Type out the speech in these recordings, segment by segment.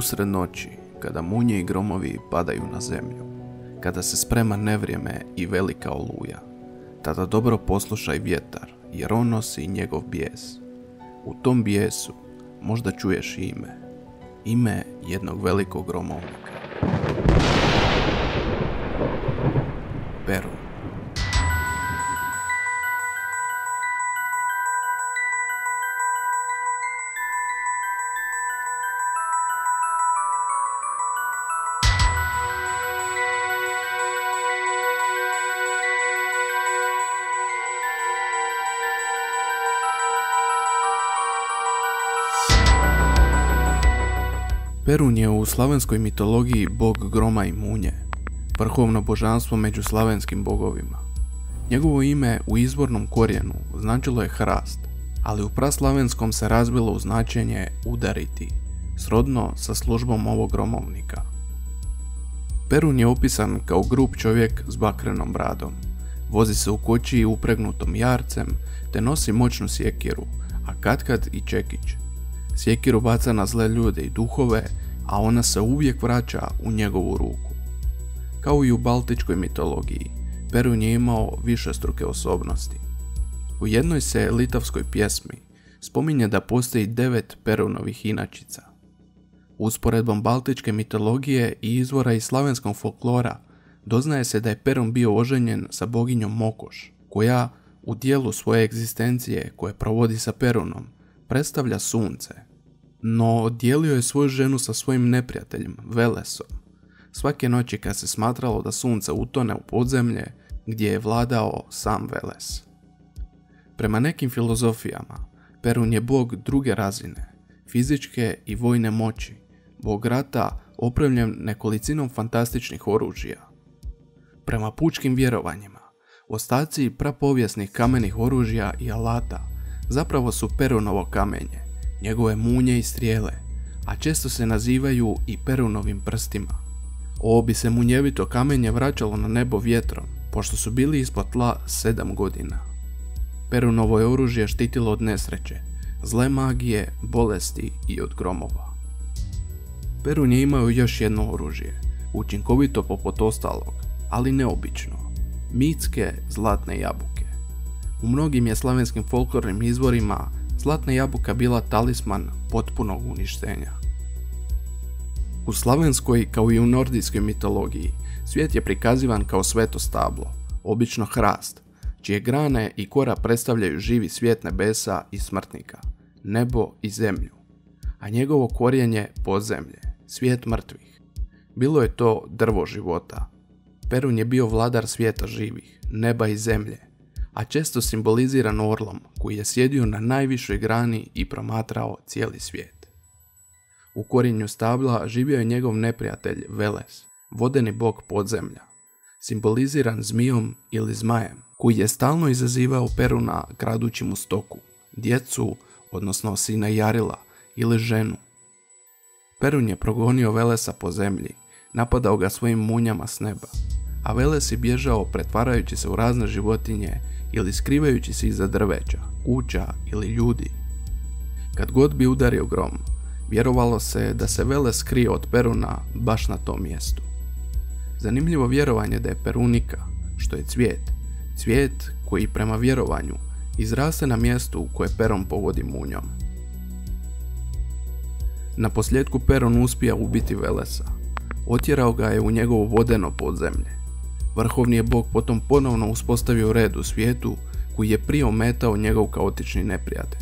Usred noći, kada munje i gromovi padaju na zemlju, kada se sprema nevrijeme i velika oluja, tada dobro poslušaj vjetar, jer on nosi njegov bijes. U tom bijesu možda čuješ ime jednog velikog gromovnika. Perun. Perun je u slavenskoj mitologiji bog groma i munje, vrhovno božanstvo među slavenskim bogovima. Njegovo ime u izvornom korijenu značilo je hrast, ali u praslavenskom se razvilo u značenje udariti, srodno sa službom ovog gromovnika. Perun je opisan kao grub čovjek s bakrenom bradom, vozi se u kočiji upregnutom jarcem te nosi moćnu sjekiru, a katkad i čekić. Sjekiru baca na zle ljude i duhove, a ona se uvijek vraća u njegovu ruku. Kao i u baltičkoj mitologiji, Perun je imao višestruke osobnosti. U jednoj se litavskoj pjesmi spominje da postoji 9 Perunovih inačica. Usporedbom baltičke mitologije i izvora iz slavenskog folklora doznaje se da je Perun bio oženjen sa boginjom Mokoš, koja u dijelu svoje egzistencije koje provodi sa Perunom predstavlja sunce. No dijelio je svoju ženu sa svojim neprijateljem, Velesom, svake noći kad se smatralo da sunce utone u podzemlje gdje je vladao sam Veles. Prema nekim filozofijama, Perun je bog druge razine, fizičke i vojne moći, bog rata opremljen nekolicinom fantastičnih oružja. Prema pučkim vjerovanjima, ostaci prapovijesnih kamenih oružja i alata zapravo su Perunovo kamenje, njegove munje i strijele, a često se nazivaju i Perunovim prstima. Ovo bi se munjevito kamenje vraćalo na nebo vjetrom, pošto su bili ispod tla 7 godina. Perunovo je oružje štitilo od nesreće, zle magije, bolesti i od gromova. Perun je imao još jedno oružje, učinkovito poput ostalog, ali neobično, mitske zlatne jabuke. U mnogim je slavenskim folklornim izvorima zlatna jabuka bila talisman potpunog uništenja. U slavenskoj kao i u nordijskoj mitologiji svijet je prikazivan kao sveto stablo, obično hrast, čije grane i kora predstavljaju živi svijet nebesa i smrtnika, nebo i zemlju, a njegovo korijenje podzemlje, svijet mrtvih. Bilo je to drvo života. Perun je bio vladar svijeta živih, neba i zemlje, a često simboliziran orlom koji je sjedio na najvišoj grani i promatrao cijeli svijet. U korijenju stabla živio je njegov neprijatelj Veles, vodeni bog podzemlja, simboliziran zmijom ili zmajem, koji je stalno izazivao Peruna kradući mu stoku, djecu, odnosno sina Jarila ili ženu. Perun je progonio Velesa po zemlji, napadao ga svojim munjama s neba, a Veles je bježao pretvarajući se u razne životinje ili skrivajući se iza drveća, kuća ili ljudi. Kad god bi udario grom, vjerovalo se da se Veles krije od Peruna baš na tom mjestu. Zanimljivo vjerovanje da je Perunika, što je cvijet koji prema vjerovanju izraste na mjestu u koje Perun povodi munjom. Na posljedku Perun uspija ubiti Velesa. Otjerao ga je u njegovo vodeno podzemlje. Vrhovni je bog potom ponovno uspostavio red u svijetu koji je prije ometao njegov kaotični neprijatelj.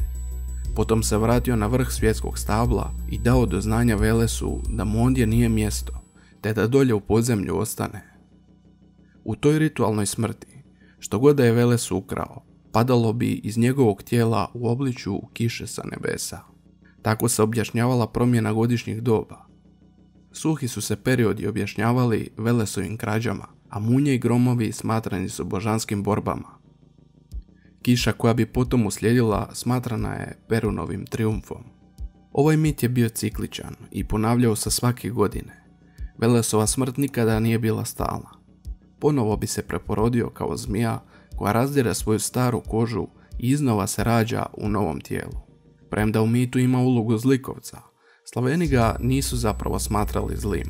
Potom se vratio na vrh svjetskog stabla i dao do znanja Velesu da mu ondje nije mjesto, te da dolje u podzemlju ostane. U toj ritualnoj smrti, što god da je Veles ukrao, padalo bi iz njegovog tijela u obličju kiše sa nebesa. Tako se objašnjavala promjena godišnjih doba. Suhi su se periodi objašnjavali Velesovim krađama, a munje i gromovi smatrani su božanskim borbama. Kiša koja bi potom uslijedila smatrana je Perunovim trijumfom. Ovaj mit je bio cikličan i ponavljao se svake godine. Velesova smrt nikada nije bila stalna. Ponovo bi se preporodio kao zmija koja razdire svoju staru kožu i iznova se rađa u novom tijelu. Premda u mitu ima ulogu zlikovca, Slaveni ga nisu zapravo smatrali zlim.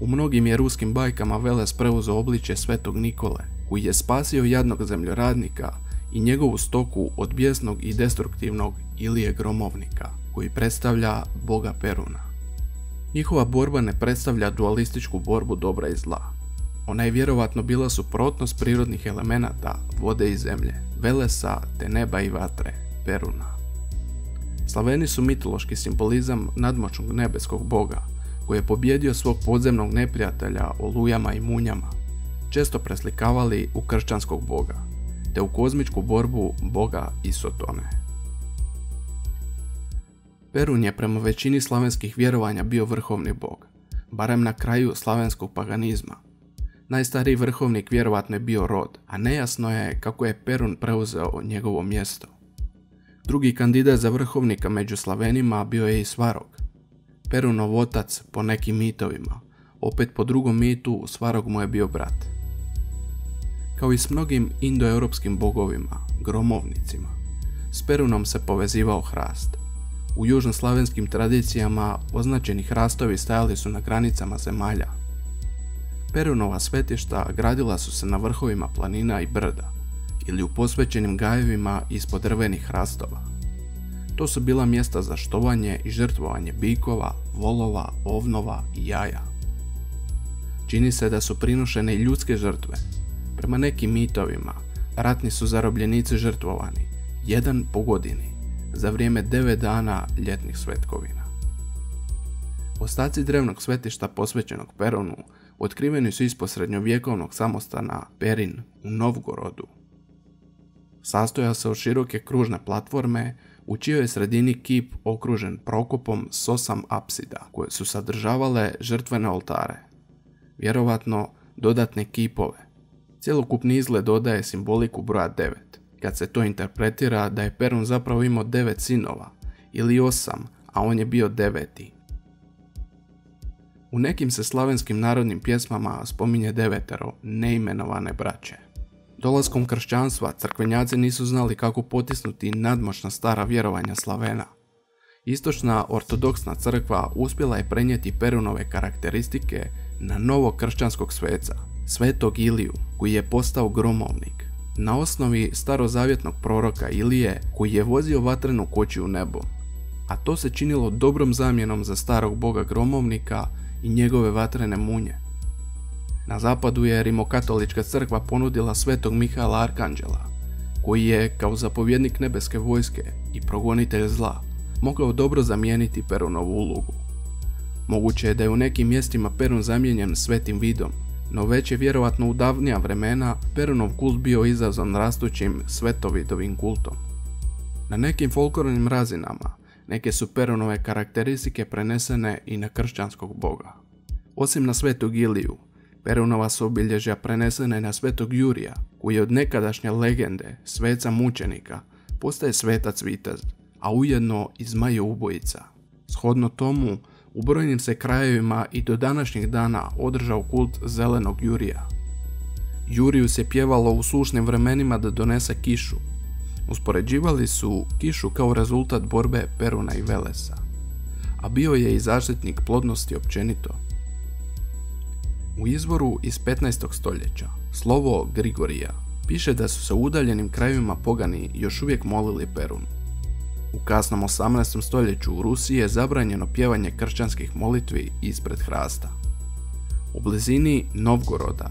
U mnogim je ruskim bajkama Veles preuzeo obličje svetog Nikole, koji je spasio jadnog zemljoradnika i njegovu stoku od bijesnog i destruktivnog Ilije Gromovnika, koji predstavlja boga Peruna. Njihova borba ne predstavlja dualističku borbu dobra i zla. Ona je vjerovatno bila suprotnost prirodnih elemenata, vode i zemlje, Velesa te neba i vatre, Peruna. Slaveni su mitološki simbolizam nadmoćnog nebeskog boga, koji je pobjedio svog podzemnog neprijatelja olujama i munjama, često preslikavali u kršćanskog boga, te u kozmičku borbu boga i Sotone. Perun je prema većini slavenskih vjerovanja bio vrhovni bog, barem na kraju slavenskog paganizma. Najstariji vrhovnik vjerovatno je bio Rod, a nejasno je kako je Perun preuzeo njegovo mjesto. Drugi kandidat za vrhovnika među Slavenima bio je i Svarog, Perunov otac po nekim mitovima, opet po drugom mitu Svarog mu je bio brat. Kao i s mnogim indoeuropskim bogovima, gromovnicima, s Perunom se povezivao hrast. U južnoslavenskim tradicijama označeni hrastovi stajali su na granicama zemalja. Perunova svetišta gradila su se na vrhovima planina i brda ili u posvećenim gajevima ispod drvenih hrastova. To su bila mjesta za štovanje i žrtvovanje bikova, volova, ovnova i jaja. Čini se da su prinošene i ljudske žrtve. Prema nekim mitovima, ratni su zarobljenici žrtvovani, jedan po godini, za vrijeme 9 dana ljetnih svetkovina. Ostaci drevnog svetišta posvećenog Perunu otkriveni su ispod srednjovjekovnog samostana Perin u Novgorodu. Sastojao se od široke kružne platforme u čijoj je sredini kip okružen prokopom s 8 apsida koje su sadržavale žrtvene oltare, vjerovatno dodatne kipove. Cjelokupni izgled dodaje simboliku broja 9, kad se to interpretira da je Perun zapravo imao 9 sinova, ili 8, a on je bio 9. U nekim se slavenskim narodnim pjesmama spominje 9 neimenovane braće. Dolaskom kršćanstva crkvenjaci nisu znali kako potisnuti nadmoćna stara vjerovanja Slavena. Istočna ortodoksna crkva uspjela je prenijeti Perunove karakteristike na novog kršćanskog sveca, svetog Iliju, koji je postao gromovnik, na osnovi starozavjetnog proroka Ilije koji je vozio vatrenu kočiju nebom, a to se činilo dobrom zamjenom za starog boga gromovnika i njegove vatrene munje. Na zapadu je rimokatolička crkva ponudila svetog Mihaela Arkanđela, koji je, kao zapovjednik nebeske vojske i progonitelj zla, mogao dobro zamijeniti Perunovu ulogu. Moguće je da je u nekim mjestima Perun zamijenjen svetim vidom, no već je vjerovatno u davnija vremena Perunov kult bio izazvan rastućim svetovidovim kultom. Na nekim folklornim razinama neke su Perunove karakteristike prenesene i na kršćanskog boga. Osim na svetog Iliju, Perunova su obilježja prenesene na svetog Jurija, koji je od nekadašnje legende sveca mučenika postaje svetac vitez, a ujedno i zmaje ubojica. Shodno tomu, u brojnim se krajevima i do današnjih dana održao kult zelenog Jurija. Juriju se pjevalo u sušnim vremenima da donese kišu. Uspoređivali su kišu kao rezultat borbe Peruna i Velesa, a bio je i zaštitnik plodnosti općenito. U izvoru iz 15. stoljeća, slovo Grigorija, piše da su se u udaljenim krajevima pogani još uvijek molili Perunu. U kasnom 18. stoljeću u Rusiji je zabranjeno pjevanje kršćanskih molitvi ispred hrasta. U blizini Novgoroda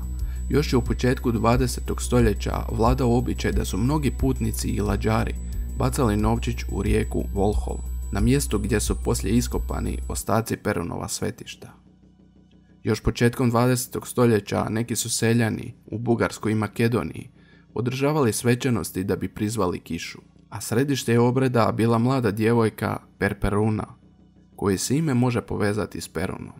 još je u početku 20. stoljeća vladao običaj da su mnogi putnici i lađari bacali novčić u rijeku Volhov, na mjestu gdje su poslije iskopani ostaci Perunova svetišta. Još početkom 20. stoljeća neki su seljani u Bugarskoj i Makedoniji održavali svečanosti da bi prizvali kišu, a središte je obreda bila mlada djevojka Perperuna, koje se ime može povezati s Perunom.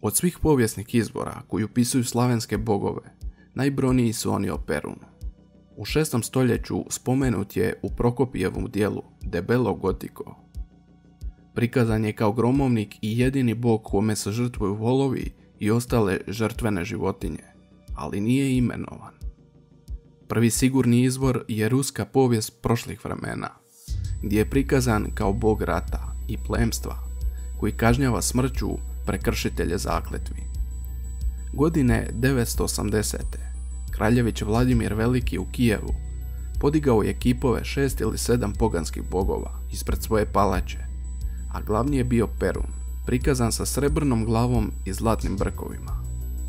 Od svih povijesnih izvora koji upisuju slavenske bogove, najbrojniji su oni o Perunu. U 6. stoljeću spomenut je u Prokopijevom dijelu Debelo Gotiko. Prikazan je kao gromovnik i jedini bog kome se žrtvuju volovi i ostale žrtvene životinje, ali nije imenovan. Prvi sigurni izvor je ruska povijest prošlih vremena, gdje je prikazan kao bog rata i plemstva, koji kažnjava smrću prekršitelje zakletvi. Godine 980. kraljević Vladimir Veliki u Kijevu podigao je kipove 6 ili 7 poganskih bogova ispred svoje palače, a glavni je bio Perun, prikazan sa srebrnom glavom i zlatnim brkovima.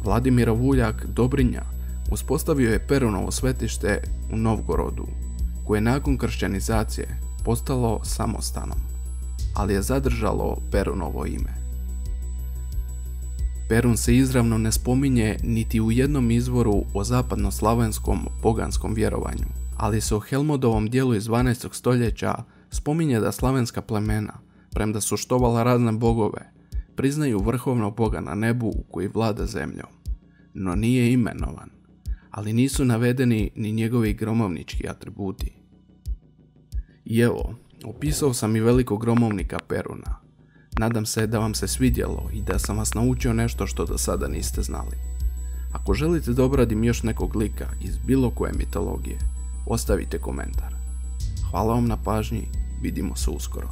Vladimirov uljak Dobrinja uspostavio je Perunovo svetište u Novgorodu, koje je nakon kršćanizacije postalo samostanom, ali je zadržalo Perunovo ime. Perun se izravno ne spominje niti u jednom izvoru o zapadnoslavenskom poganskom vjerovanju, ali se u Helmodovom dijelu iz 12. stoljeća spominje da slavenska plemena, premda su štovala razne bogove, priznaju vrhovnog boga na nebu koji vlada zemljom, no nije imenovan, ali nisu navedeni ni njegovi gromovnički atributi. I evo, opisao sam i velikog gromovnika Peruna. Nadam se da vam se svidjelo i da sam vas naučio nešto što do sada niste znali. Ako želite da obradim još nekog lika iz bilo koje mitologije, ostavite komentar. Hvala vam na pažnji, vidimo se uskoro.